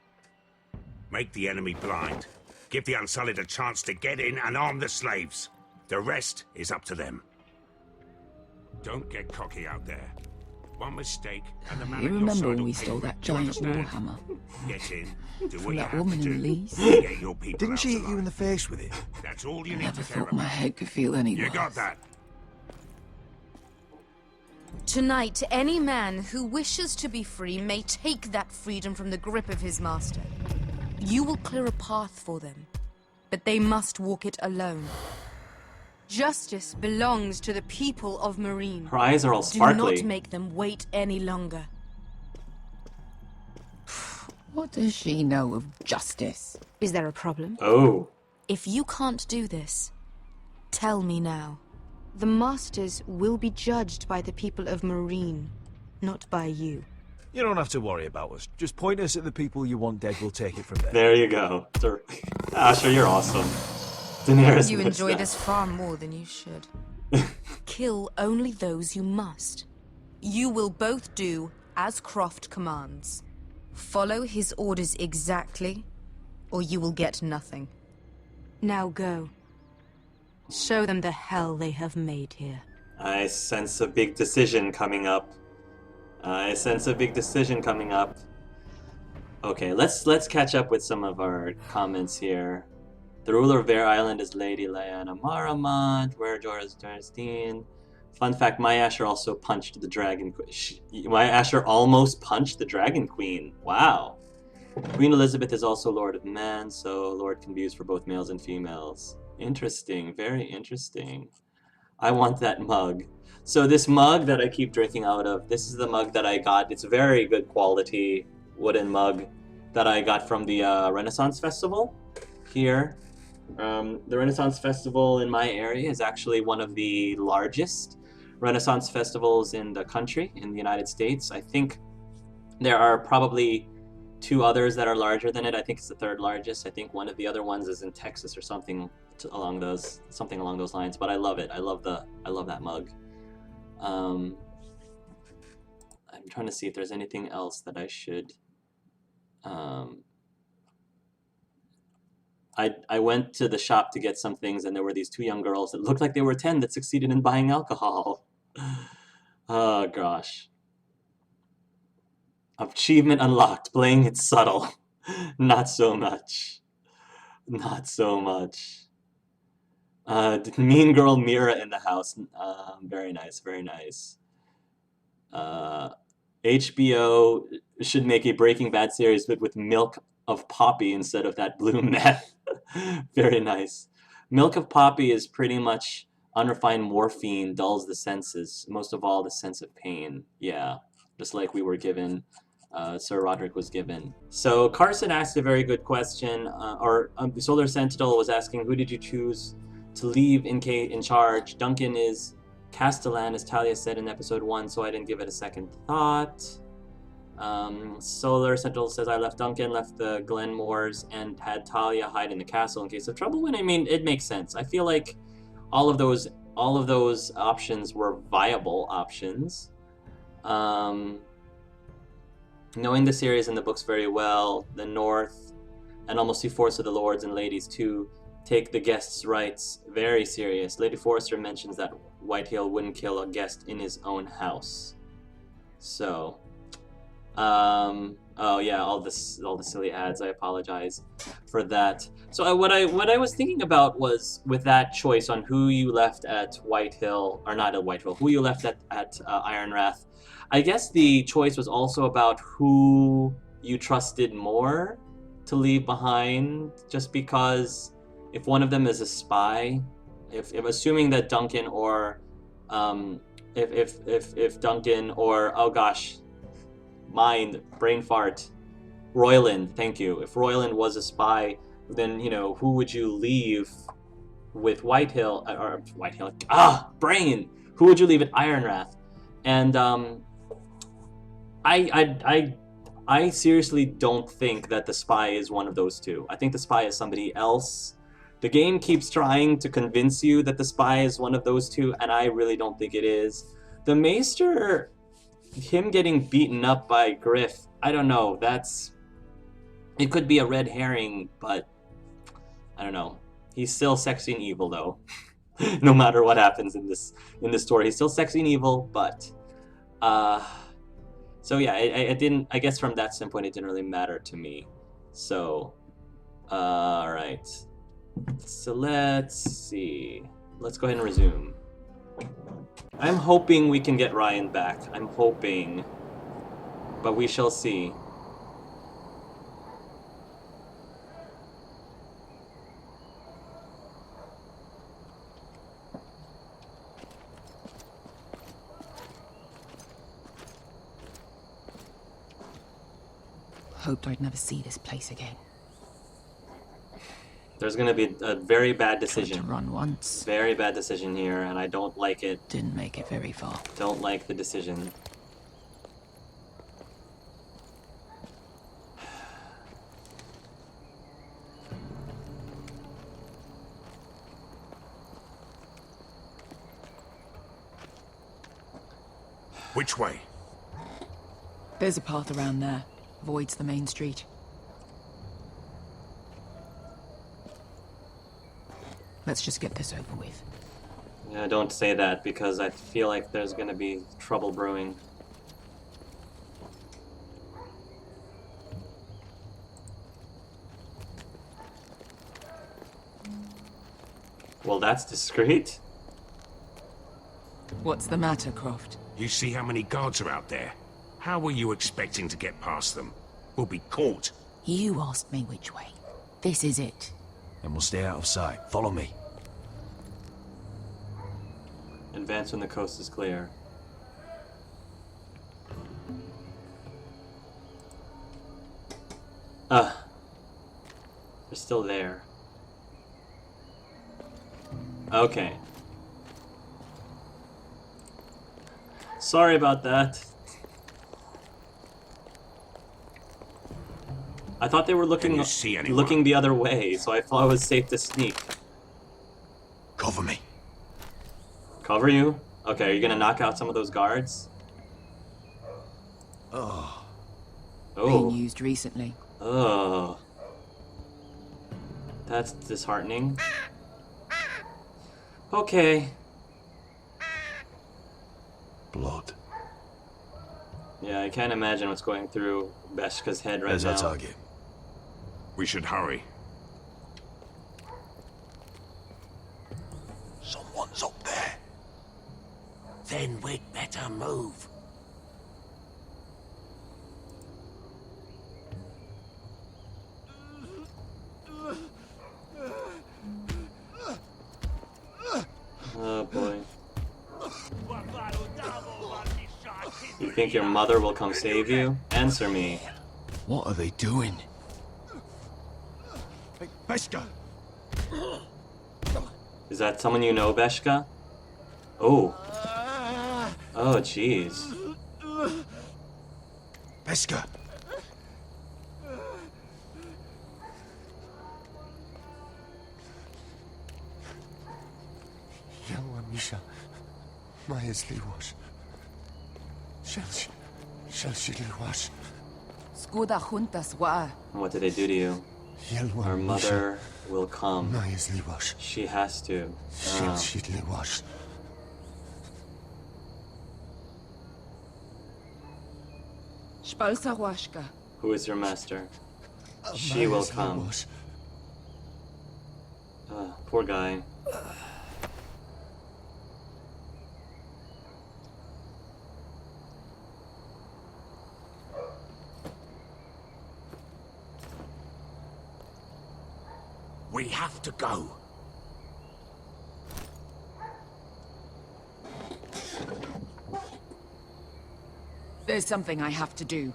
Make the enemy blind. Give the Unsullied a chance to get in and arm the slaves. The rest is up to them. Don't get cocky out there. One mistake, and the man You at your remember side when will we pay stole you. that Do you giant understand? warhammer? Get in, do From what you that have woman to in do. Lee's? Get your people Didn't out she hit alive. you in the face with it? That's all you need Never to care thought my about. head could feel any You worse. got that? Tonight, any man who wishes to be free may take that freedom from the grip of his master. You will clear a path for them, but they must walk it alone. Justice belongs to the people of Marine. Her eyes are all sparkly. Do not make them wait any longer. What does she know of justice? Is there a problem? Oh. If you can't do this, tell me now. The Masters will be judged by the people of Marine, not by you. You don't have to worry about us. Just point us at the people you want dead, we'll take it from there. There you go. Asher, you're awesome. Daenerys You missed enjoy that. this far more than you should. Kill only those you must. You will both do as Croft commands. Follow his orders exactly, or you will get nothing. Now go. Show them the hell they have made here. I sense a big decision coming up. I sense a big decision coming up. Okay, let's catch up with some of our comments here. The ruler of Bear Island is Lady Lyanna Maramont. Where Jorah's Darnstein. Fun fact: my Asher also punched the Dragon Queen. My Asher almost punched the Dragon Queen. Wow. Queen Elizabeth is also Lord of Man, so Lord can be used for both males and females. Interesting, very interesting. I want that mug. So this mug that I keep drinking out of, this is the mug that I got. It's a very good quality wooden mug that I got from the Renaissance Festival here. The Renaissance Festival in my area is actually one of the largest Renaissance festivals in the country, in the United States. I think there are probably 2 others that are larger than it. I think it's the 3rd largest. I think one of the other ones is in Texas or something along those lines. But I love it. I love that mug. I'm trying to see if there's anything else that I should. I went to the shop to get some things, and there were these 2 young girls that looked like they were 10 that succeeded in buying alcohol. Oh gosh. Achievement unlocked. Playing it subtle. Not so much. Not so much. Mean girl Mira in the house. Very nice, very nice. HBO should make a Breaking Bad series, but with milk of poppy instead of that blue meth. Very nice. Milk of poppy is pretty much unrefined morphine, dulls the senses, most of all the sense of pain. Yeah, just like we were given, Sir Roderick was given. So Carson asked a very good question, Solar Sentinel was asking, who did you choose to leave in charge? Duncan is Castellan, as Talia said in episode 1, so I didn't give it a second thought. Solar Sentinel says, I left Duncan, left the Glenmores, and had Talia hide in the castle in case of trouble. When I mean, it makes sense. I feel like all of those options were viable options. Knowing the series and the books very well, the North, and almost 2/4 of the lords and ladies too, take the guest's rights very serious. Lady Forrester mentions that Whitehill wouldn't kill a guest in his own house. So, oh yeah, all the silly ads. I apologize for that. So what I was thinking about was, with that choice on who you left at Whitehill, or not at Whitehill, who you left at Ironrath, I guess the choice was also about who you trusted more to leave behind, just because if one of them is a spy, if assuming that Duncan or if Duncan or, oh gosh, brain fart, Royland, thank you. If Royland was a spy, then, you know, who would you leave with Whitehill, or Whitehill, brain! Who would you leave at Ironrath? And I seriously don't think that the spy is one of those 2. I think the spy is somebody else. The game keeps trying to convince you that the spy is one of those 2, and I really don't think it is. The Maester, him getting beaten up by Gryff, I don't know, it could be a red herring, but I don't know. He's still sexy and evil, though. No matter what happens in this story, he's still sexy and evil, but so yeah, I guess from that standpoint, it didn't really matter to me. So, alright. So let's see. Let's go ahead and resume. I'm hoping we can get Ryan back. I'm hoping. But we shall see. Hoped I'd never see this place again. There's going to be a very bad decision. Tried to run once. Very bad decision here, and I don't like it. Didn't make it very far. Don't like the decision. Which way? There's a path around there. Avoids the main street. Let's just get this over with. Yeah, don't say that, because I feel like there's gonna be trouble brewing. Well, that's discreet. What's the matter, Croft? You see how many guards are out there? How were you expecting to get past them? We'll be caught. You asked me which way. This is it. And we'll stay out of sight. Follow me. Advance when the coast is clear. They're still there. Okay. Sorry about that. I thought they were looking the other way, so I thought it was safe to sneak. Cover me. Cover you? Okay, are you gonna knock out some of those guards? Oh. Being used recently. Oh. That's disheartening. Okay. Blood. Yeah, I can't imagine what's going through Beskha's head right now. There's our target. We should hurry. Someone's up there. Then we'd better move. Oh boy. You think your mother will come save you? Answer me. What are they doing? Hey, Beskha! Is that someone you know, Beskha? Oh. Oh, jeez. Beskha! Yelwa Misha, Majesli was. Shelshi was. Skuda juntas wa. What did they do to you? Our mother will come. Majesli was. She has to. Shelshi was. Spalsa washka. Who is your master? She will come. Poor guy. We have to go. There's something I have to do.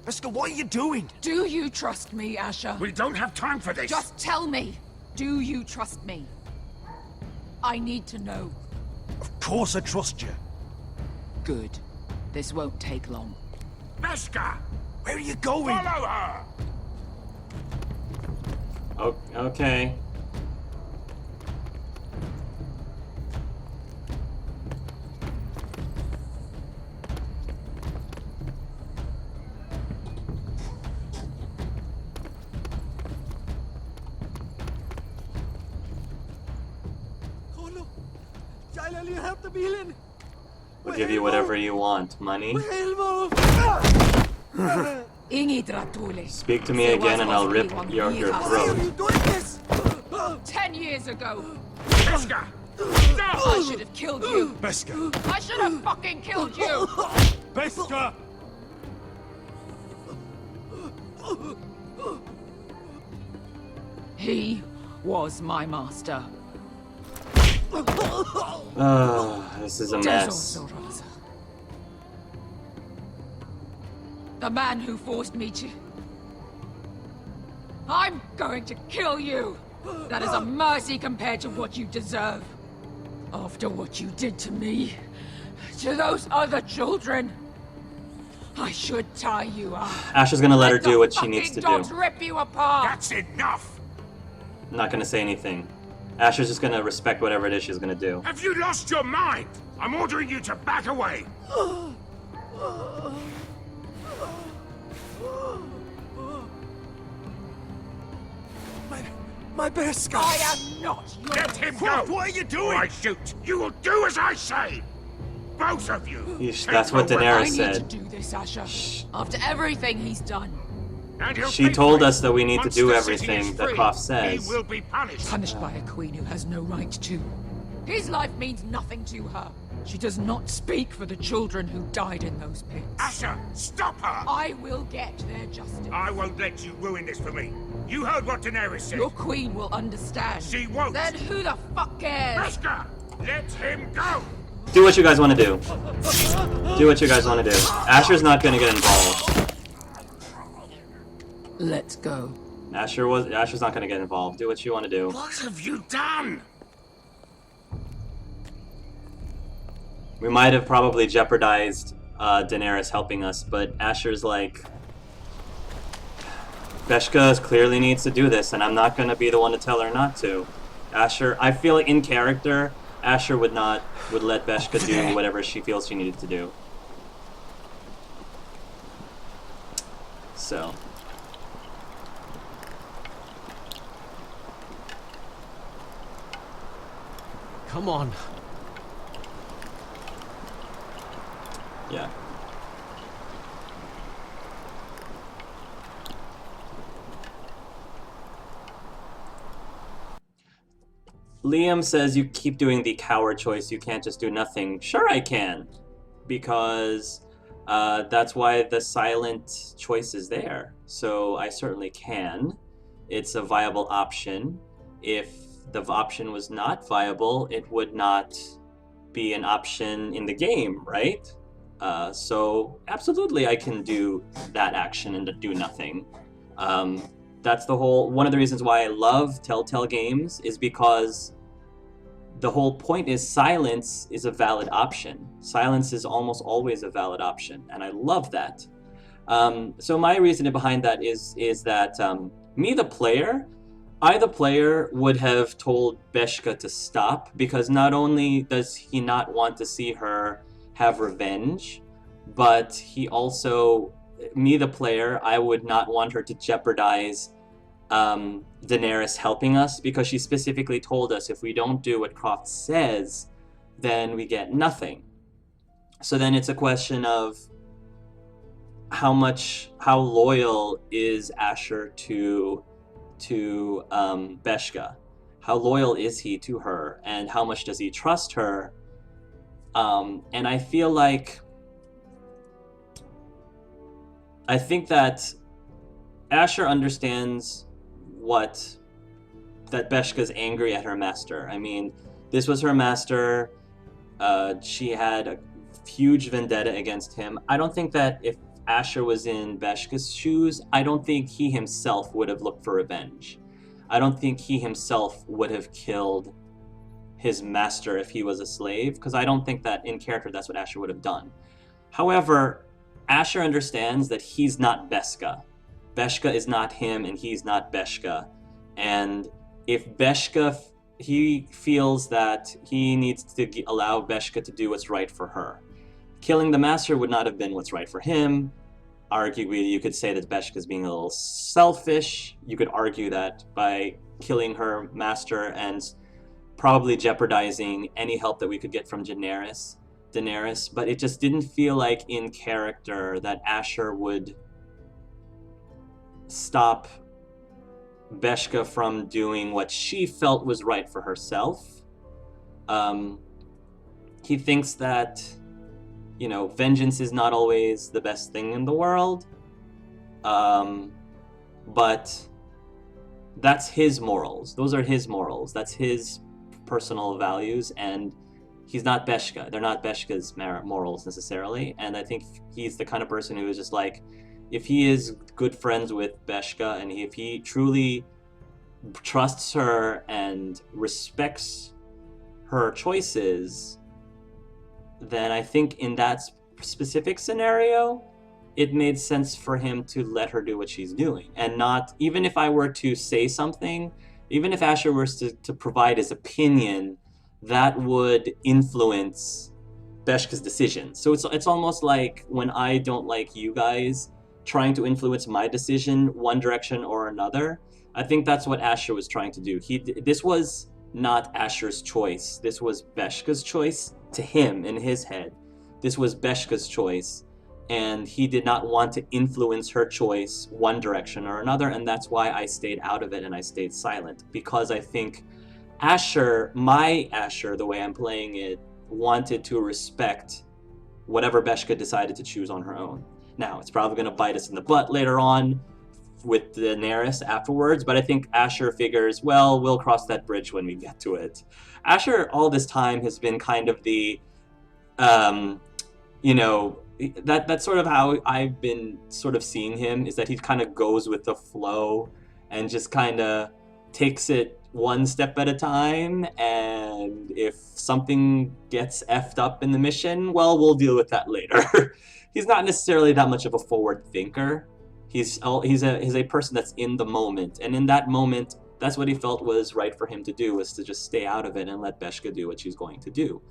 Beskha, what are you doing? Do you trust me, Asher? We don't have time for this. Just tell me. Do you trust me? I need to know. Of course I trust you. Good. This won't take long. Beskha! Where are you going? Follow her! Oh, okay. We'll give you whatever you want. Money? Speak to me again and I'll rip your throat. 10 years ago. Beskha! I should have killed you. Beskha! I should have fucking killed you. Beskha! He was my master. This is a mess. The man who forced me to... I'm going to kill you! That is a mercy compared to what you deserve. After what you did to me, to those other children, I should tie you up. Asher's gonna let her do what she needs to do. Dogs rip you apart. That's enough! I'm not gonna say anything. Asher's just gonna respect whatever it is she's gonna do. Have you lost your mind? I'm ordering you to back away! My Beskha! I am not your... Let him go! What are you doing? Or I shoot! You will do as I say! Both of you! Yeesh, that's what Daenerys I said. need to do this, Asher. After everything he's done. She told us that we need to do everything that Croft says. He will be punished. Punished by a queen who has no right to. His life means nothing to her. She does not speak for the children who died in those pits. Asher, stop her! I will get their justice. I won't let you ruin this for me. You heard what Daenerys said. Your queen will understand. She won't. Then who the fuck cares? Beskha, let him go! Do what you guys want to do. Do what you guys want to do. Asher's not going to get involved. Let's go. Asher's not going to get involved. Do what you want to do. What have you done? We might have probably jeopardized Daenerys helping us, but Asher's like, Beskha clearly needs to do this, and I'm not going to be the one to tell her not to. Asher, I feel like in character, Asher would let Beskha do whatever she feels she needed to do. So. Come on. Yeah. Liam says you keep doing the coward choice, you can't just do nothing. Sure I can, because that's why the silent choice is there. So I certainly can. It's a viable option. If the option was not viable, it would not be an option in the game, right? So absolutely I can do that action and do nothing. That's one of the reasons why I love Telltale games, is because the whole point is silence is a valid option. Silence is almost always a valid option, and I love that. So my reasoning behind that is that I, the player, would have told Beskha to stop, because not only does he not want to see her have revenge, but he also, me, the player, I would not want her to jeopardize Daenerys helping us, because she specifically told us if we don't do what Croft says, then we get nothing. So then it's a question of how loyal is Asher to Beskha? How loyal is he to her, and how much does he trust her? And I feel like, I think that Asher understands that Beskha's angry at her master. I mean, this was her master. She had a huge vendetta against him. I don't think that if Asher was in Beskha's shoes, I don't think he himself would have looked for revenge. I don't think he himself would have killed his master if he was a slave, because I don't think that in character that's what Asher would have done. However, Asher understands that he's not Beskha. Beskha is not him, and he's not Beskha. And if Beskha, he feels that he needs to allow Beskha to do what's right for her. Killing the master would not have been what's right for him. Arguably, you could say that Beskha's being a little selfish. You could argue that by killing her master and probably jeopardizing any help that we could get from Daenerys, but it just didn't feel like in character that Asher would stop Beskha from doing what she felt was right for herself. He thinks that, vengeance is not always the best thing in the world, but that's his morals. Those are his morals. That's his personal values, and he's not Beskha. They're not Beskha's morals necessarily, and I think he's the kind of person who is just like, if he is good friends with Beskha, and if he truly trusts her and respects her choices, then I think in that specific scenario, it made sense for him to let her do what she's doing. And not, even if I were to say something, even if Asher were to provide his opinion, that would influence Beskha's decision. So it's almost like when I don't like you guys trying to influence my decision one direction or another, I think that's what Asher was trying to do. This was not Asher's choice. This was Beskha's choice to him in his head. This was Beskha's choice, and he did not want to influence her choice one direction or another, and that's why I stayed out of it and I stayed silent, because I think Asher, my Asher, the way I'm playing it, wanted to respect whatever Beskha decided to choose on her own. Now, it's probably going to bite us in the butt later on with Daenerys afterwards, but I think Asher figures, well, we'll cross that bridge when we get to it. Asher, all this time, has been kind of the, you know, that's sort of how I've been sort of seeing him, is that he kind of goes with the flow and just kind of takes it one step at a time, and if something gets effed up in the mission, well, we'll deal with that later. He's not necessarily that much of a forward thinker. He's a person that's in the moment, and in that moment, that's what he felt was right for him to do, was to just stay out of it and let Beskha do what she's going to do.